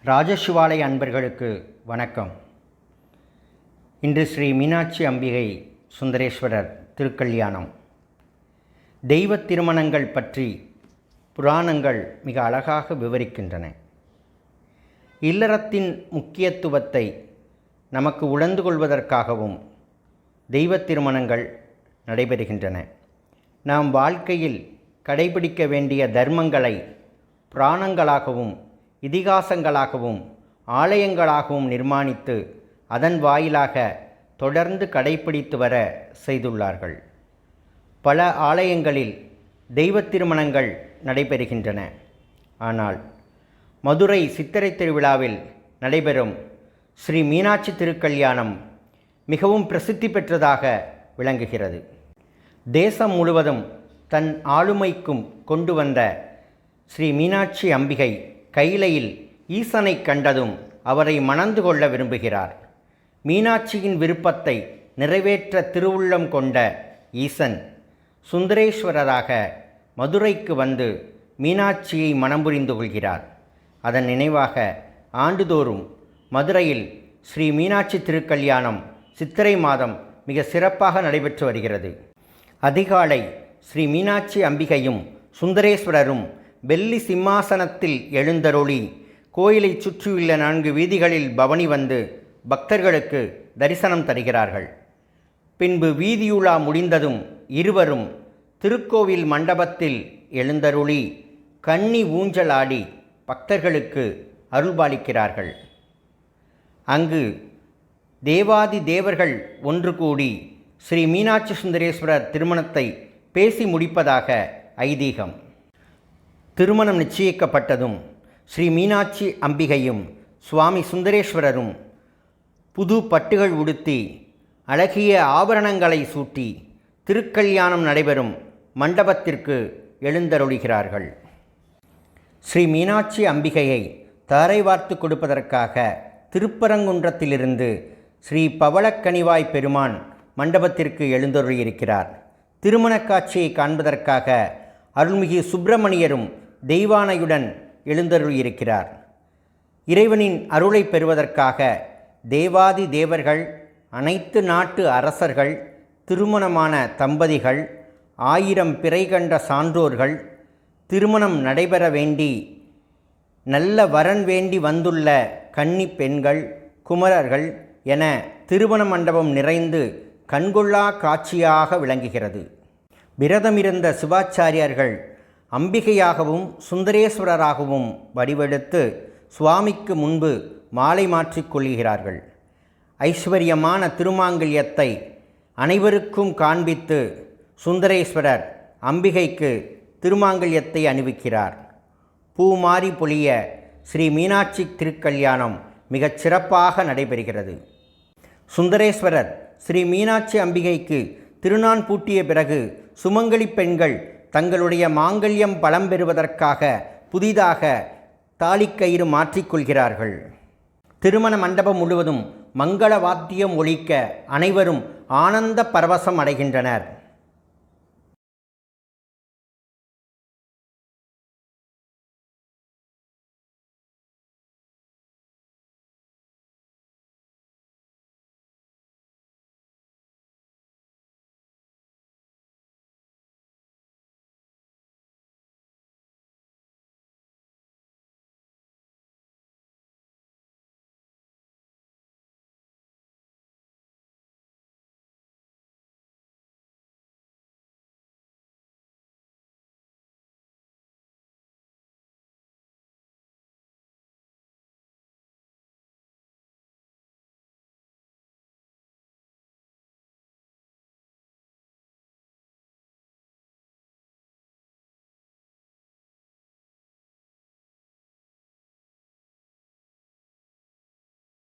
ராஜசிவாலய அன்பர்களுக்கு வணக்கம். இன்று ஸ்ரீ மீனாட்சி அம்பிகை சுந்தரேஸ்வரர் திருக்கல்யாணம். தெய்வ திருமணங்கள் பற்றி புராணங்கள் மிக அழகாக விவரிக்கின்றன. இல்லறத்தின் முக்கியத்துவத்தை நமக்கு உணர்ந்து கொள்வதற்காகவும் தெய்வ திருமணங்கள் நடைபெறுகின்றன. நாம் வாழ்க்கையில் கடைபிடிக்க வேண்டிய தர்மங்களை புராணங்களாகவும் இதிகாசங்களாகவும் ஆலயங்களாகவும் நிர்மாணித்து அதன் வாயிலாக தொடர்ந்து கடைபிடித்து வர செய்துள்ளார்கள். பல ஆலயங்களில் தெய்வ திருமணங்கள் நடைபெறுகின்றன. ஆனால் மதுரை சித்திரை திருவிழாவில் நடைபெறும் ஸ்ரீ மீனாட்சி திருக்கல்யாணம் மிகவும் பிரசித்தி பெற்றதாக விளங்குகிறது. தேசம் முழுவதும் தன் ஆளுமைக்கும் கொண்டு வந்த ஸ்ரீ மீனாட்சி அம்பிகை கைலையில் ஈசனை கண்டதும் அவரை மணந்து கொள்ள விரும்புகிறார். மீனாட்சியின் விருப்பத்தை நிறைவேற்ற திருவுள்ளம் கொண்ட ஈசன் சுந்தரேஸ்வரராக மதுரைக்கு வந்து மீனாட்சியை மணம் புரிந்து கொள்கிறார். அதன் நினைவாக ஆண்டுதோறும் மதுரையில் ஸ்ரீ மீனாட்சி திருக்கல்யாணம் சித்திரை மாதம் மிக சிறப்பாக நடைபெற்று வருகிறது. அதிகாலை ஸ்ரீ மீனாட்சி அம்பிகையும் சுந்தரேஸ்வரரும் வெள்ளி சிம்மாசனத்தில் எழுந்தருளி கோயிலை சுற்றியுள்ள 4 வீதிகளில் பவனி வந்து பக்தர்களுக்கு தரிசனம் தருகிறார்கள். பின்பு வீதியுலா முடிந்ததும் இருவரும் திருக்கோவில் மண்டபத்தில் எழுந்தருளி கன்னி ஊஞ்சலாடி பக்தர்களுக்கு அருள்பாலிக்கிறார்கள். அங்கு தேவாதி தேவர்கள் ஒன்று கூடி ஸ்ரீ மீனாட்சி சுந்தரேஸ்வரர் திருமணத்தை பேசி முடிப்பதாக ஐதீகம். திருமணம் நிச்சயிக்கப்பட்டதும் ஸ்ரீ மீனாட்சி அம்பிகையும் சுவாமி சுந்தரேஸ்வரரும் புது பட்டுகள் உடுத்தி அழகிய ஆபரணங்களை சூட்டி திருக்கல்யாணம் நடைபெறும் மண்டபத்திற்கு எழுந்தருளுகிறார்கள். ஸ்ரீ மீனாட்சி அம்பிகையை தாரை வார்த்து கொடுப்பதற்காக திருப்பரங்குன்றத்திலிருந்து ஸ்ரீ பவளக்கனிவாய் பெருமான் மண்டபத்திற்கு எழுந்தருளியிருக்கிறார். திருமண காட்சியை காண்பதற்காக அருள்மிகு சுப்பிரமணியரும் தெய்வானையுடன் எழுந்தருளியிருக்கிறார். இறைவனின் அருளை பெறுவதற்காக தேவாதி தேவர்கள், அனைத்து நாட்டு அரசர்கள், திருமணமான தம்பதிகள், 1000 பிறை கண்ட சான்றோர்கள், திருமணம் நடைபெற வேண்டி நல்ல வரன் வேண்டி வந்துள்ள கன்னி பெண்கள், குமரர்கள் என திருமண மண்டபம் நிறைந்து கண்கொள்ளா காட்சியாக விளங்குகிறது. விரதமிருந்த சிவாச்சாரியர்கள் அம்பிகையாகவும் சுந்தரேஸ்வரராகவும் வடிவெடுத்து சுவாமிக்கு முன்பு மாலை மாற்றிக்கொள்கிறார்கள். ஐஸ்வர்யமான திருமாங்கல்யத்தை அனைவருக்கும் காண்பித்து சுந்தரேஸ்வரர் அம்பிகைக்கு திருமாங்கல்யத்தை அணிவிக்கிறார். பூமாரி பொழிய ஸ்ரீ மீனாட்சி திருக்கல்யாணம் மிகச் சிறப்பாக நடைபெறுகிறது. சுந்தரேஸ்வரர் ஸ்ரீ மீனாட்சி அம்பிகைக்கு திருநான் பூட்டிய பிறகு சுமங்கலி பெண்கள் தங்களுடைய மாங்கல்யம் பலம் பெறுவதற்காக புதிதாக தாலிக்கயிறு மாற்றிக்கொள்கிறார்கள். திருமண மண்டபம் முழுவதும் மங்கள வாத்தியம் ஒலிக்க அனைவரும் ஆனந்த பரவசம் அடைகின்றனர்.